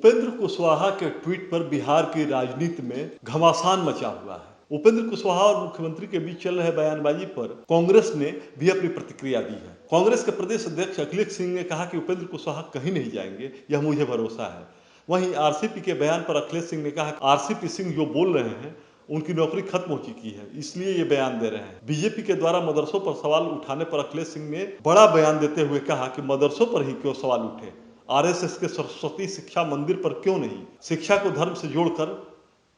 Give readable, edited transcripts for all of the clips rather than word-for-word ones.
उपेंद्र कुशवाहा के ट्वीट पर बिहार की राजनीति में घमासान मचा हुआ है। उपेंद्र कुशवाहा और मुख्यमंत्री के बीच चल रहे बयानबाजी पर कांग्रेस ने भी अपनी प्रतिक्रिया दी है। कांग्रेस के प्रदेश अध्यक्ष अखिलेश सिंह ने कहा कि उपेंद्र कुशवाहा कहीं नहीं जाएंगे, यह मुझे भरोसा है। वहीं आरसीपी के बयान पर अखिलेश सिंह ने कहा कि आरसीपी सिंह जो बोल रहे हैं उनकी नौकरी खत्म हो चुकी है, इसलिए ये बयान दे रहे हैं। बीजेपी के द्वारा मदरसों पर सवाल उठाने पर अखिलेश सिंह ने बड़ा बयान देते हुए कहा कि मदरसों पर ही क्यों सवाल उठे, आरएसएस के सरस्वती शिक्षा मंदिर पर क्यों नहीं। शिक्षा को धर्म से जोड़कर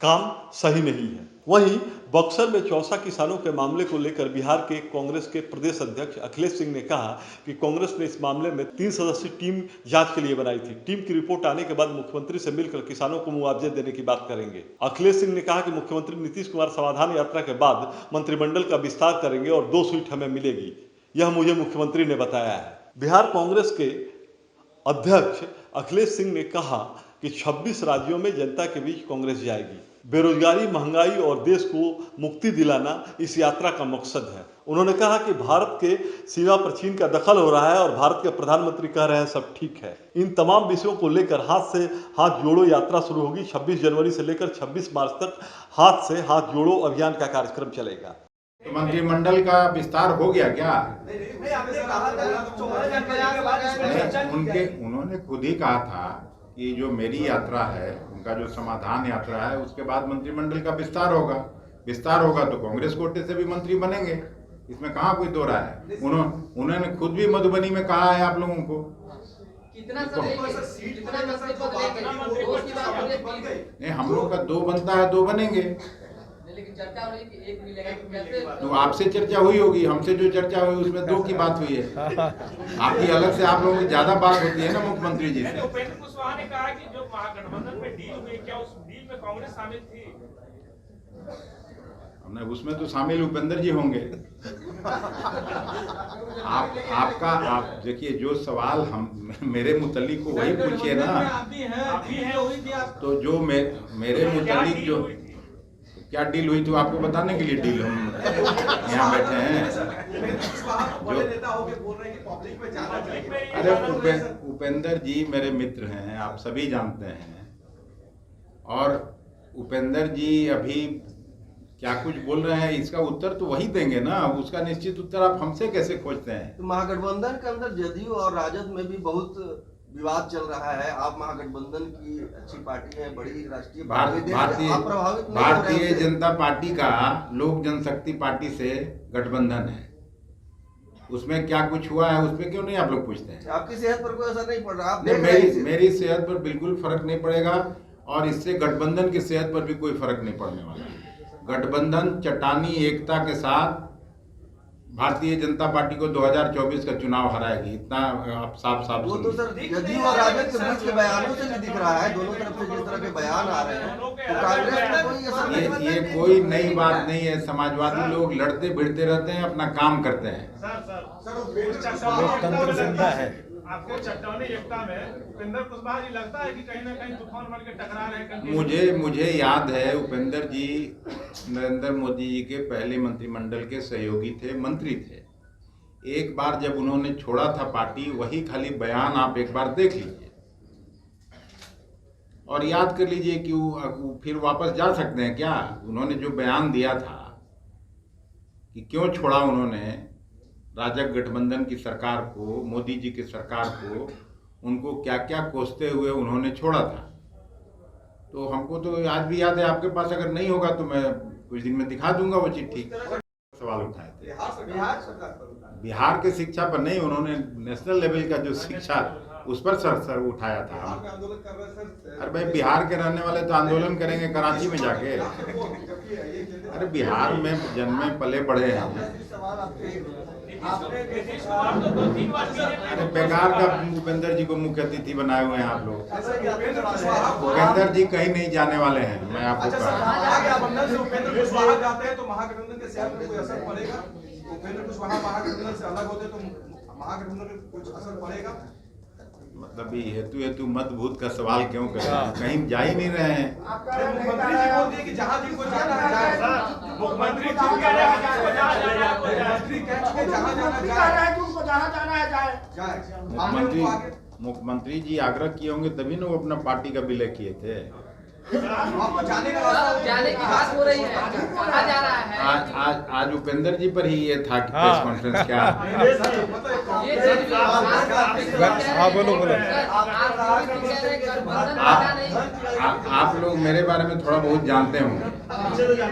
काम सही नहीं है। वहीं बक्सर में चौसा किसानों के मामले को लेकर बिहार के कांग्रेस के प्रदेश अध्यक्ष अखिलेश सिंह ने कहा कि कांग्रेस ने इस मामले में 3 सदस्यीय टीम जांच के लिए बनाई थी। टीम की रिपोर्ट आने के बाद मुख्यमंत्री से मिलकर किसानों को मुआवजे देने की बात करेंगे। अखिलेश सिंह ने कहा कि मुख्यमंत्री नीतीश कुमार समाधान यात्रा के बाद मंत्रिमंडल का विस्तार करेंगे और 2 सीट हमें मिलेगी, यह मुझे मुख्यमंत्री ने बताया है। बिहार कांग्रेस के अध्यक्ष अखिलेश सिंह ने कहा कि 26 राज्यों में जनता के बीच कांग्रेस जाएगी। बेरोजगारी, महंगाई और देश को मुक्ति दिलाना इस यात्रा का मकसद है। उन्होंने कहा कि भारत के सीमा पर चीन का दखल हो रहा है और भारत के प्रधानमंत्री कह रहे हैं सब ठीक है। इन तमाम विषयों को लेकर हाथ से हाथ जोड़ो यात्रा शुरू होगी। 26 जनवरी से लेकर 26 मार्च तक हाथ से हाथ जोड़ो अभियान का कार्यक्रम चलेगा। तो मंत्रिमंडल का विस्तार हो गया क्या? उन्होंने खुद ही कहा था कि जो मेरी यात्रा है, उनका जो समाधान यात्रा है, उसके बाद मंत्रिमंडल का विस्तार होगा। विस्तार होगा तो कांग्रेस कोटे से भी मंत्री बनेंगे, इसमें कहाँ कोई दो राय है। उन्होंने खुद भी मधुबनी में कहा है आप लोगों को। नहीं, हम लोग का 2 बनता है, 2 बनेंगे। लेकिन चर्चा हो रही कि एक मिलेगा, तो कैसे? तो आपसे चर्चा हुई होगी, हमसे जो चर्चा हुई उसमें 2 की बात हुई है। आपकी अलग से आप लोगों की ज्यादा बात होती है ना मुख्यमंत्री जी से। उपेंद्र कुशवाहा ने कहा कि जो महागठबंधन में डील हुई, क्या उस डील में कांग्रेस शामिल थी? हमने उसमें तो शामिल उपेंद्र जी होंगे। आप देखिए, जो सवाल हम मेरे मुतालिक को वही पूछिए ना। तो जो मेरे मुतालिक जो क्या डील हुई तो आपको बताने के लिए डील हम यहाँ बैठे हैं। अरे उपेंद्र जी मेरे मित्र हैं, आप सभी जानते हैं। और उपेंद्र जी अभी क्या कुछ बोल रहे हैं, इसका उत्तर तो वही देंगे ना। उसका निश्चित उत्तर आप हमसे कैसे खोजते हैं? तो महागठबंधन के अंदर जदयू और राजद में भी बहुत विवाद चल रहा है। आप महागठबंधन की अच्छी पार्टी है, बड़ी राष्ट्रीय भारतीय जनता पार्टी का लोक जनशक्ति पार्टी से गठबंधन है। उसमें क्या कुछ हुआ है, उस पर क्यों नहीं आप लोग पूछते हैं? आपकी सेहत पर कोई असर नहीं पड़ रहा? मेरी सेहत पर बिल्कुल फर्क नहीं पड़ेगा और इससे गठबंधन की सेहत पर भी कोई फर्क नहीं पड़ने वाला। गठबंधन चट्टानी एकता के साथ भारतीय जनता पार्टी को 2024 का चुनाव हराएगी, इतना आप साफ वो तो सर जदयू और राजद के बीच के बयानों से भी दिख रहा है। दोनों तरफ से जिस तरह के बयान आ रहे हैं, तो कांग्रेस में कोई असर नहीं। ये कोई नई बात नहीं है। समाजवादी लोग लड़ते भिड़ते रहते हैं, अपना काम करते हैं। लोकतंत्र जिंदा है। आपको चट्टानी एकता में उपेंद्र कुशवाहा जी लगता है कि कहीं ना कहीं तूफान बन के टकरा रहे हैं? मुझे याद है, उपेंद्र जी नरेंद्र मोदी जी के पहले मंत्रिमंडल के सहयोगी थे, मंत्री थे। एक बार जब उन्होंने छोड़ा था पार्टी, वही खाली बयान आप एक बार देख लीजिए और याद कर लीजिए कि वो फिर वापस जा सकते हैं क्या? उन्होंने जो बयान दिया था कि क्यों छोड़ा उन्होंने राजग गठबंधन की सरकार को, मोदी जी की सरकार को, उनको क्या क्या कोसते हुए उन्होंने छोड़ा था। तो हमको तो आज भी याद है। आपके पास अगर नहीं होगा तो मैं कुछ दिन में दिखा दूंगा वो चिट्ठी। सवाल उठाए थे बिहार के शिक्षा पर नहीं, उन्होंने नेशनल लेवल का जो शिक्षा उस पर सर उठाया था। अरे भाई, बिहार के रहने वाले तो आंदोलन करेंगे कराची में जाके। अरे बिहार में जन्मे पले बढ़े हैं। अरे बेकार का उपेंद्र जी को मुख्य अतिथि बनाए हुए हैं आप लोग। उपेंद्र जी कहीं नहीं जाने वाले हैं, मैं आपको उपेंद्र कुशवाहा जाते हैं तो महागठबंधन के सेहत पर कोई असर पड़ेगा? उपेंद्र कुशवाहा महागठबंधन से अलग होते तो महागठबंधन में कुछ असर पड़ेगा? मतलब ये हेतु मत भूत का सवाल क्यों कर रहे हैं? कहीं जा ही नहीं रहे हैं। मुख्यमंत्री जी बोल दिए कि जहाँ जिनको जाना है, मुख्यमंत्री जी कह रहे हैं कि जहाँ जाना है जाए। मुख्यमंत्री मुख्यमंत्री जी आग्रह किए होंगे तभी ना वो अपना पार्टी का विलय किए थे। आपको जाने का जाने की बात हो रही है, कहा जा रहा है आज उपेंद्र जी पर ही ये था कि प्रेस कॉन्फ्रेंस क्या। ये चीज भी हाँ, बोलो। आप लोग मेरे बारे में थोड़ा बहुत जानते होंगे,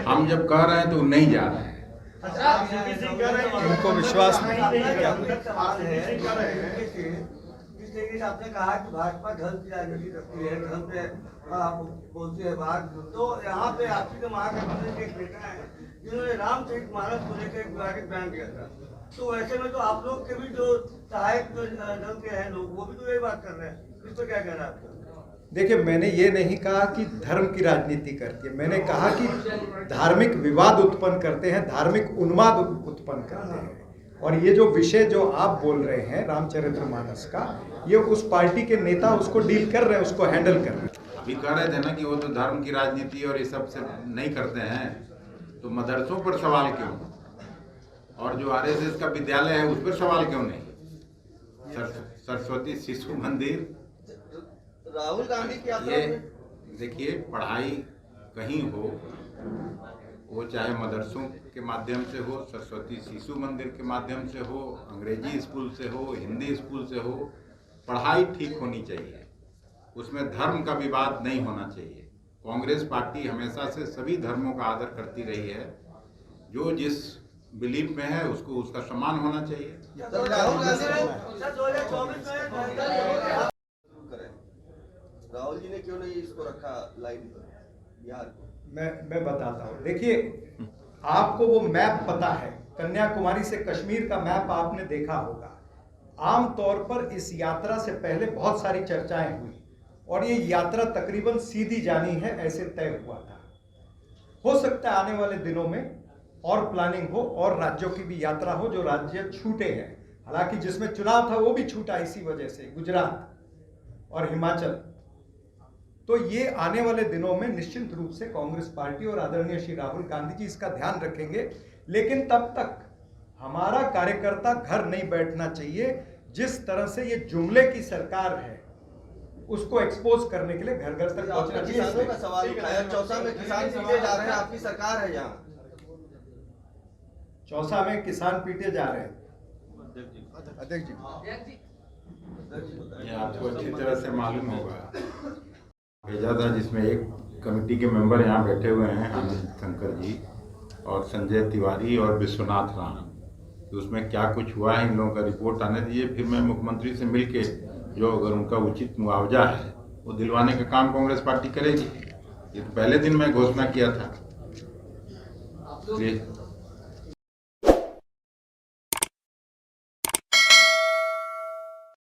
हम जब कह रहे हैं तो नहीं जा रहे हैं। उनको विश्वास नहीं जिस तरीके से आपने कहा कि भाजपा धर्म की राजनीति रखती है, धर्म पे आप बोलते हैं बात, तो यहाँ पे आपसी के महागठबंधन के एक नेता है जिन्होंने रामचरितमानस को लेकर एक विवादित बयान दिया था। तो ऐसे में तो आप लोग के भी जो सहायक दल के हैं लोग, वो भी तो यही बात कर रहे हैं, इस पर क्या कहना है आपका? देखिए, मैंने ये नहीं कहा कि धर्म की राजनीति करती है, मैंने कहा कि धार्मिक विवाद उत्पन्न करते हैं, धार्मिक उन्माद उत्पन्न करते हैं। और ये जो विषय जो आप बोल रहे हैं रामचरितमानस का, ये उस पार्टी के नेता उसको डील कर रहे हैं, उसको हैंडल कर रहे हैं। अभी कह रहे थे ना कि वो तो धर्म की राजनीति और ये सब से नहीं करते हैं, तो मदरसों पर सवाल क्यों, और जो आरएसएस का विद्यालय है उस पर सवाल क्यों नहीं? सरस्वती शिशु मंदिर, राहुल गांधी की यात्रा ये में देखिए, पढ़ाई कहीं हो, वो चाहे मदरसों के माध्यम से हो, सरस्वती शिशु मंदिर के माध्यम से हो, अंग्रेजी स्कूल से हो, हिंदी स्कूल से हो, पढ़ाई ठीक होनी चाहिए, उसमें धर्म का विवाद नहीं होना चाहिए। कांग्रेस पार्टी हमेशा से सभी धर्मों का आदर करती रही है, जो जिस बिलीफ में है उसको उसका सम्मान होना चाहिए। राहुल जी ने क्यों नहीं इसको रखा लाइन पर बिहार को? मैं बताता हूँ। देखिए, आपको वो मैप पता है, कन्याकुमारी से कश्मीर का मैप आपने देखा होगा। आमतौर पर इस यात्रा से पहले बहुत सारी चर्चाएं हुई और ये यात्रा तकरीबन सीधी जानी है ऐसे तय हुआ था। हो सकता है आने वाले दिनों में और प्लानिंग हो और राज्यों की भी यात्रा हो, जो राज्य छूटे हैं। हालांकि जिसमें चुनाव था वो भी छूटा इसी वजह से, गुजरात और हिमाचल। तो ये आने वाले दिनों में निश्चित रूप से कांग्रेस पार्टी और आदरणीय श्री राहुल गांधी जी इसका ध्यान रखेंगे, लेकिन तब तक हमारा कार्यकर्ता घर नहीं बैठना चाहिए। जिस तरह से ये जुमले की सरकार है उसको एक्सपोज करने के लिए घर घर तक पहुंचना चाहिए। किसानों का सवाल उठाया, चौसा में किसान पीटे जा रहे हैं, आपकी सरकार है यहाँ। चौसा में किसान पीटे जा रहे हैं, अध्यक्ष जी ये आपको अच्छी तरह से मालूम होगा, भेजा था जिसमें एक कमेटी के मेंबर यहाँ बैठे हुए हैं, आनंद शंकर जी और संजय तिवारी और विश्वनाथ राणा। तो उसमें क्या कुछ हुआ है इन लोगों का रिपोर्ट आने दीजिए, फिर मैं मुख्यमंत्री से मिलके जो अगर उनका उचित मुआवजा है वो दिलवाने का काम कांग्रेस पार्टी करेगी। ये तो पहले दिन मैं घोषणा किया था।